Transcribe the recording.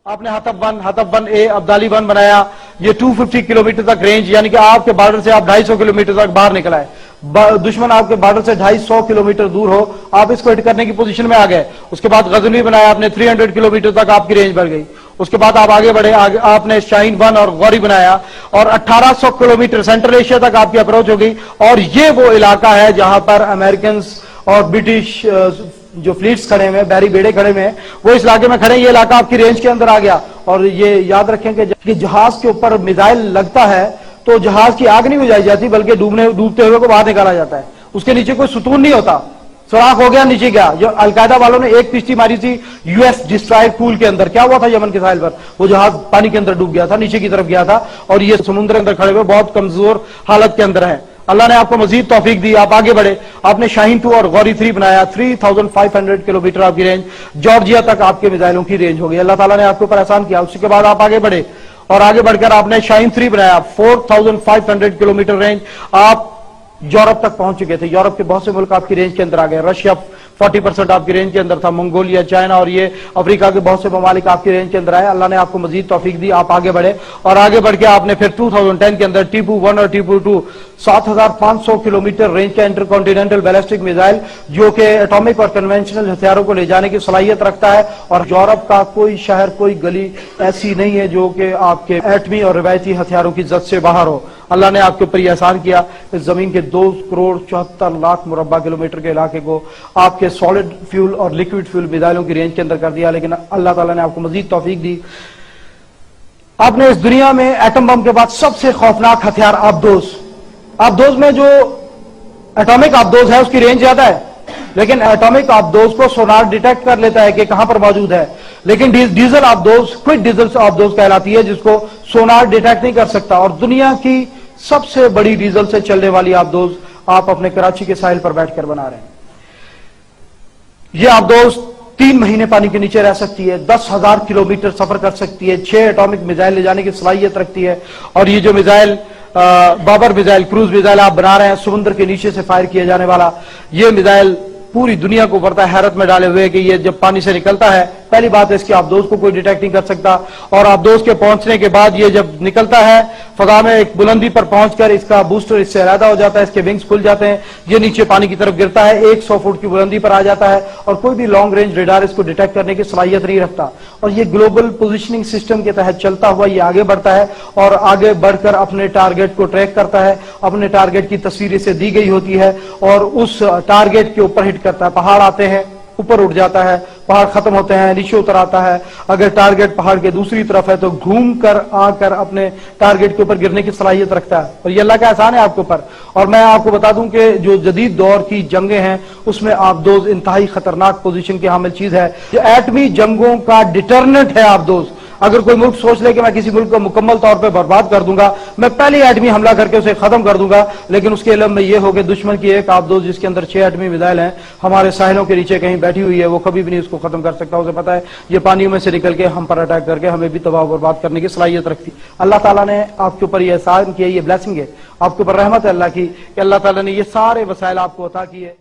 आपने हतफ वन ए अब्दाली वन बनाया, ये 250 किलोमीटर तक रेंज, यानी कि आपके बॉर्डर से आप 250 किलोमीटर तक बाहर निकल आए। दुश्मन आपके बॉर्डर से 250 किलोमीटर दूर हो, आप इसको हिट करने की पोजीशन में आ गए। उसके बाद गजनी बनाया आपने, 300 किलोमीटर तक आपकी रेंज बढ़ गई। उसके बाद आप आगे बढ़े, आपने शाहीन वन और गौरी बनाया और 1800 किलोमीटर सेंट्रल एशिया तक आपकी अप्रोच हो गई। और ये वो इलाका है जहां पर अमेरिकन और ब्रिटिश जो फ्लीट्स खड़े हुए, बहरी बेड़े खड़े हुए, वो इस इलाके में खड़े। ये इलाका आपकी रेंज के अंदर आ गया। और ये याद रखें कि जहाज के ऊपर मिसाइल लगता है तो जहाज की आग नहीं बुझाई जाती, बल्कि डूबते हुए को बाहर निकाला जाता है। उसके नीचे कोई सुतून नहीं होता, सुराख हो गया, नीचे गया। जो अलकायदा वालों ने एक किश्ती मारी थी यूएस डिस्ट्रॉयर पूल के अंदर, क्या हुआ था यमन के साहिल पर, वो जहाज पानी के अंदर डूब गया था, नीचे की तरफ गया था। और ये समुद्र के अंदर खड़े हुए बहुत कमजोर हालत के अंदर है। अल्लाह ने आपको मजीद तौफीक दी, आप आगे बढ़े। आपने शाहीन 2 और गौरी 3 बनाया, 3500 किलोमीटर आपकी रेंज, जॉर्जिया तक आपके मिसाइलों की रेंज हो गई। अल्लाह ताला ने आपके ऊपर एहसान किया। उसके बाद आप आगे बढ़े और आगे बढ़कर आपने शाहीन 3 बनाया, 4500 किलोमीटर रेंज, आप यूरोप तक पहुंच चुके थे। यूरोप के बहुत से मुल्क आपकी रेंज के अंदर आ गए। रशिया 40% आपकी रेंज के अंदर था, मंगोलिया, चाइना और ये अफ्रीका के बहुत से ममालिक आपकी रेंज के अंदर आए। अल्लाह ने आपको मजीद तौफीक दी, आप आगे बढ़े और आगे बढ़ के आपने फिर 2010 के अंदर टीपू 1 और टीपू 2 7500 किलोमीटर रेंज का इंटरकॉन्टिनेंटल बैलिस्टिक मिसाइल, जो कि एटॉमिक और कन्वेंशनल हथियारों को ले जाने की सलाहियत रखता है। और यूरोप का कोई शहर, कोई गली ऐसी नहीं है जो कि आपके एटमी और रिवायती हथियारों की जद से बाहर हो। अल्लाह ने आपके ऊपर यह एहसान किया, इस जमीन के 2,74,00,000 मुरब्बा किलोमीटर के इलाके को आपके सॉलिड फ्यूल और लिक्विड फ्यूल मिसाइलों की रेंज के अंदर कर दिया। लेकिन अल्लाह ताला ने आपको मजीद तौफीक दी। आपने इस दुनिया में एटम बम के बाद सबसे खौफनाक हथियार आबदोज में जो एटॉमिक आबदोज है उसकी रेंज ज्यादा है, लेकिन एटॉमिक आबदोज को सोनार डिटेक्ट कर लेता है कि कहां पर मौजूद है। लेकिन डीजल आबदोज क्विक डीजल आबदोज कहलाती है, जिसको सोनार डिटेक्ट नहीं कर सकता। और दुनिया की सबसे बड़ी डीजल से चलने वाली आबदोज आप अपने कराची के साहिल पर बैठकर बना रहे हैं। यह आबदोज 3 महीने पानी के नीचे रह सकती है, 10,000 किलोमीटर सफर कर सकती है, 6 एटॉमिक मिसाइल ले जाने की सलाहियत रखती है। और ये जो missile Babur missile, cruise missile आप बना रहे हैं, समुद्र के नीचे से फायर किया जाने वाला, ये मिसाइल पूरी दुनिया को बढ़ता है हैरत में डाले हुए कि ये जब पानी से निकलता है, पहली बात है इसकी आबदोज को कोई डिटेक्ट नहीं कर सकता। और आबदोज के पहुंचने के बाद ये जब निकलता है फजा में एक बुलंदी पर पहुंचकर इसका बूस्टर इससे अलहदा हो जाता है, इसके विंग्स खुल जाते हैं, ये नीचे पानी की तरफ गिरता है, 100 फुट की बुलंदी पर आ जाता है और कोई भी लॉन्ग रेंज रेडार इसको डिटेक्ट करने की सलाहियत नहीं रखता। और ये ग्लोबल पोजिशनिंग सिस्टम के तहत चलता हुआ ये आगे बढ़ता है और आगे बढ़कर अपने टारगेट को ट्रैक करता है। अपने टारगेट की तस्वीर इसे दी गई होती है और उस टारगेट के ऊपर हिट करता है। पहाड़ आते हैं, ऊपर उठ जाता है, पहाड़ खत्म होते हैं, नीचे उतर आता है। अगर टारगेट पहाड़ के दूसरी तरफ है तो घूम कर आकर अपने टारगेट के ऊपर गिरने की सलाहियत रखता है। और ये अल्लाह का एहसान है आपके ऊपर। और मैं आपको बता दूं कि जो जदीद दौर की जंगें हैं उसमें आबदोज इंतहाई खतरनाक पोजीशन की हामिल चीज है। जो एटमी जंगों का डिटर्नेंट है आबदोज। अगर कोई मुल्क सोच ले कि मैं किसी मुल्क को मुकम्मल तौर पर बर्बाद कर दूंगा, मैं पहले एटमी हमला करके उसे खत्म कर दूंगा, लेकिन उसके इल्म में यह हो कि दुश्मन की एक आबदोज जिसके अंदर 6 एटमी मिसाइल हैं हमारे साहिलों के नीचे कहीं बैठी हुई है, वो कभी भी नहीं उसको खत्म कर सकता। उसे पता है ये पानियों में से निकल के हम पर अटैक करके हमें भी तबाह बर्बाद करने की सलाहियत रखती। अल्लाह ताला ने आपके ऊपर यह एहसान किया, ये ब्लेसिंग है, आपके ऊपर रहमत है अल्लाह की कि अल्लाह ताला ने ये सारे वसाइल आपको अता किए।